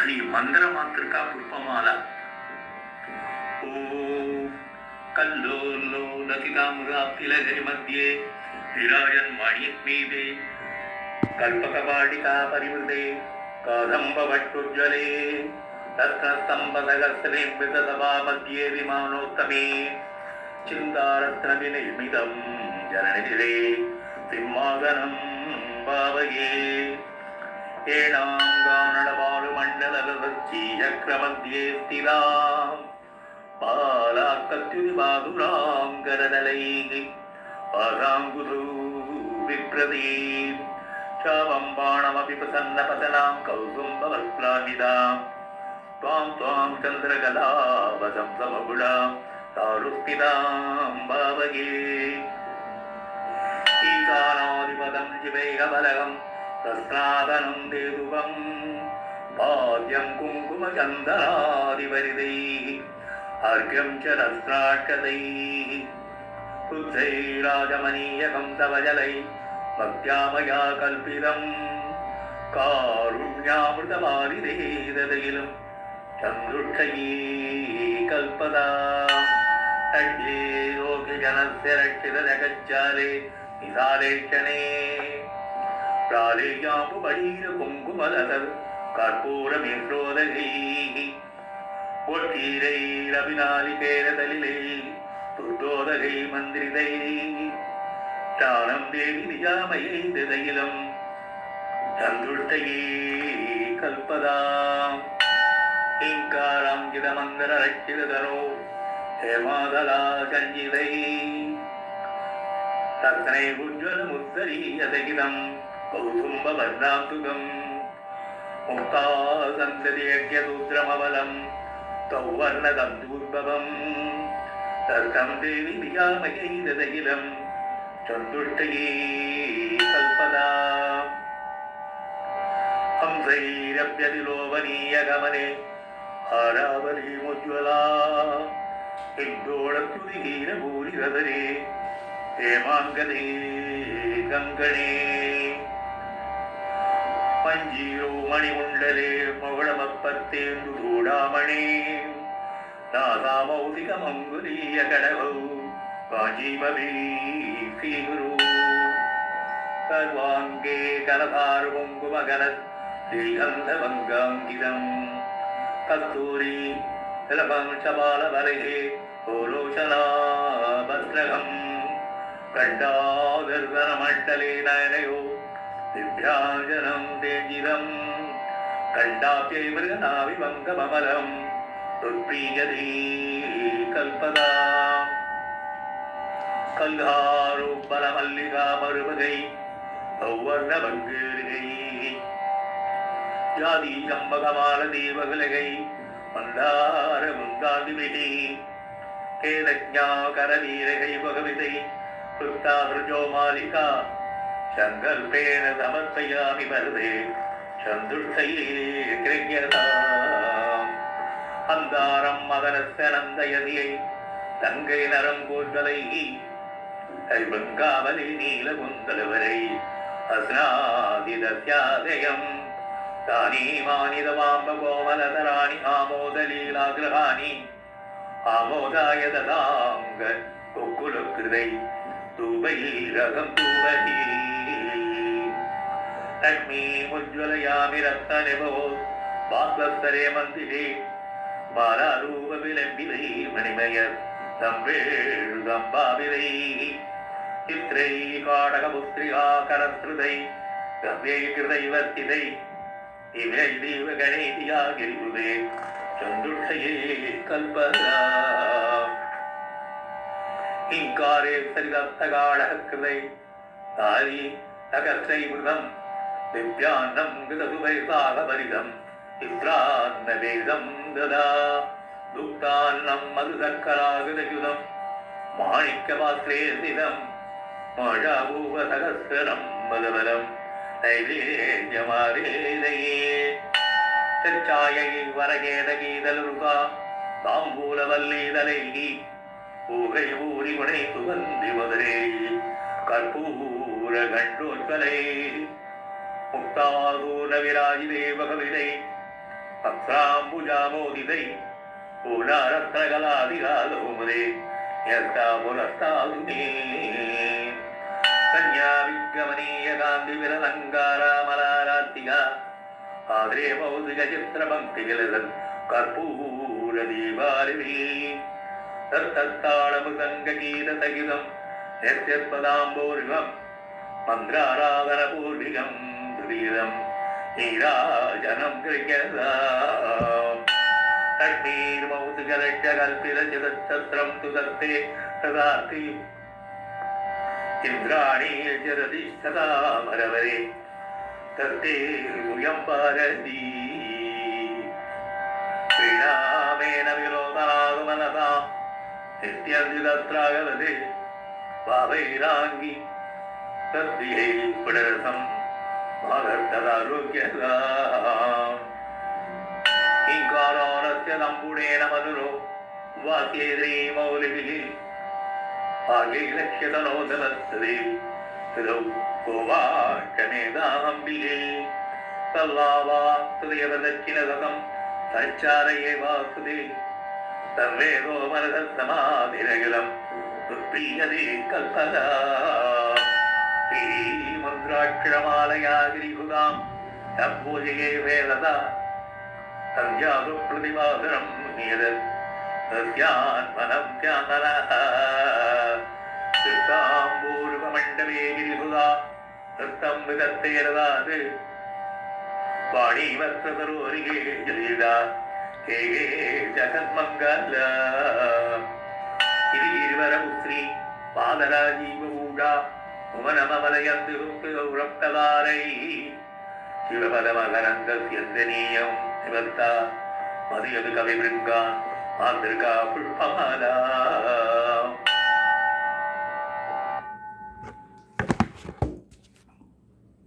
आणि मंत्र मात्र का पुष्पमाला ओम कल्लोलो लतिताम्राप्तिलहरि मध्ये विराजन् माणिक्मीदे कल्पकवाटिका परिवृते कादम्बवट्टुज्ज्वले रत्नस्तम्भसहस्रे मृतसभा मध्ये विमानोत्तमे चिन्तारत्नविनिर्मितं जननिधिरे सिंहासनं भावये ஏனாங்கானளவாளுமண்டலவச்சீயக்ரமத்யே ஸ்திராம் பாலாக்கத்யுதிபாதுராம் கரதலைः பாராங்குரு விப்ரதீம் சாவம் பாணமபி பிரசன்னபதனாம் கௌசும்பவஸ்லாநிதாம் त्वां त्वां चन्द्रकलावतं समगुणां तारुस्मितां भावये ईशानादिपदं शिवैकबलगं तस्नादनं देदुकं पाद्यं कुङ्कुमचन्दनादिवरिदैः अर्घ्यं च रत्नाक्षतैः रुद्रैराजमनीयकं तव जलैः भक्त्या मया कल्पितं कारुण्यामृतवारिदेदतैलं चन्द्रुक्षयी कल्पदा अड्ये योगिजनस्य रक्षितजगज्जाले निसारे क्षणे प्रालेयामुबडीरकुङ्कुमलतद् कर्पूरमिश्रोदकैः वोट्टीरैरभिनालिकेरदलिलैः दुर्दोदकैः मन्दिरितैः प्राणं देवि निजामयै ददैलं चन्द्रुष्टये कल्पदा हिंकाराङ्कितमन्दररक्षितधरो हेमादला सञ्जितैः रत्नैरुज्ज्वलमुत्तरीयसहितं कौसुम्बवर्णान्तुकं मुक्तासन्ततियज्ञसूत्रमबलं सौवर्णतन्तूद्भवं दत्तं देवि निजामयै ददखिलं चतुष्टये कल्पदा हंसैरभ्यतिलोभनीयगमने हारावलीमुज्ज्वला हिन्दोळत्युदिहीरभूरिरधरे हेमाङ्गदे गङ्गणे मञ्जीरो मणिकुण्डले मौळमत्पत्तेन्दुधूडामणे नासामौलिकमङ्गुलीयकडभौ काञ्चीमभीषीगुरु सर्वाङ्गे कनसारुकुङ्कुमगनत् श्रीगन्धभङ्गाङ्कितं कस्तूरी तिलकं शबालवलये गोलोचनाभस्रकं कण्ठादर्शनमण्डले नयनयो दिव्याञ्जनं तेजितं कण्ठाप्यै मृगनाभिभङ्गममलं तुत्प्रीयते कल्पदा कल्हारोबलमल्लिकामरुपगै सौवर्णभङ्गीर्गै जाति चम्बकमालदेवगलगै मन्दारमुन्दादिभिः केदज्ञाकरवीरगै भगविदै कृत्तादृजो मालिका सङ्कल्पेन समर्पयामि वरदे चन्दुष्टये कृज्ञताम् अन्धारं मकरस्य नन्दयतियै तङ्गै नरं गोज्वलैः हरिभङ्गावली नीलकुन्दलवरै अस्नादिदस्यादयम् तानीमानिदवाम्बकोमलतराणि आमोदलीलाग्रहाणि आमोदाय ददाङ्ग कुक्कुलकृदै तूपैरगं तूवही लक्ष्मीमुज्ज्वलयामि रत्ननिभो बाह्वस्तरे मन्दिरे बालारूपविलम्बितै मणिमय संवेणुगम्बाभिदैः चित्रैः काटकपुस्त्रिकाकरस्रुतै गव्यैकृतैवर्तितै दिव्यैदेव गणैर्या गिरिहृदे चन्दुष्टये कल्पदा हिंकारे सरिदत्तगाढः कृतै तारी अकस्त्रैवृतं दिव्यान्नं कृतसुवैसागभरितं चित्रान्नवेदं ददा दुग्धान्नं मधुसर्करागदयुतं माणिक्यपात्रे स्थितं माषाभूपसहस्रं मदबलं नैवेद्यमारेदये चर्चायै वरगेदगीदलरुका ताम्बूलवल्लीदलैः ऊहै ऊरिगुणै सुगन्धिमधुरैः कर्पूरगण्डोज्ज्वलैः मुक्तासूर्णविराजिते भगविदै அக்ராம்புஜாமோதிதை பூனாரத்னகலாதிகாலோமுதே யஸ்தாமுலஸ்தாதுமே கன்யாவிகமனீய காந்தி விரலங்காராமலாராத்திகா ஆதிரே மௌதிக சித்திரபங்கிகளதன் கற்பூர தீபாரவி தத்தாளமுதங்ககீத சகிதம் நித்யத்பதாம்போர்வம் மந்திராராதன பூர்விகம் துரீதம் நீராஜனம் கிருகதாம் கல்பிதம் துதர்த்தே சதார்த்தி இந்திராணி ஜரதிஷ்டதாமரவரே தர்த்தே யூயம் பாரதி ஸ்ரீராமேன விரோதாகமனதாம் நித்யந்திதத்ராகவதே பாவைராங்கி தத்வியை புடரசம் மாதர்த்ததாரோக்கியதாம் இங்காராரஸ்ய தம்புடேன மதுரோ வாக்கியேத்ரீ மௌலிபிஹி ஆகேலக்ஷ்யதனோதனஸ்ததே திரௌ கோவாட்டமேதாம்பிகே தல்லாவாஸ்துதேவதச்சினதகம் சச்சாரயே வாசுதே சர்வேதோ மனதசமாதிரகிலம் துப்பீயதே கல்பதா ஸ்ரீமந்திராட்சரமாலயா கிரிபுதாம் தப்பூஜையே வேததா சஞ்சாது பிரதிபாதனம் நியதத் தஸ்யான்மனம் தியானனः சித்தாம்பூர்வமண்டலே கிரிபுதா சித்தம் விதத்தேரதாது வாணிவத்சதரோரிகே ஜலீதா கேகே ஜகன்மங்கல இது இருவரமுஸ்ரீ பாதராஜீவூடா உமனமலயந்து உரப்ததாரை சிவபதமகரங்கஸ்யந்தனீயம் நிவர்த்தா மதியது கவிபிருங்கா மாந்திருகா புஷ்பமாலா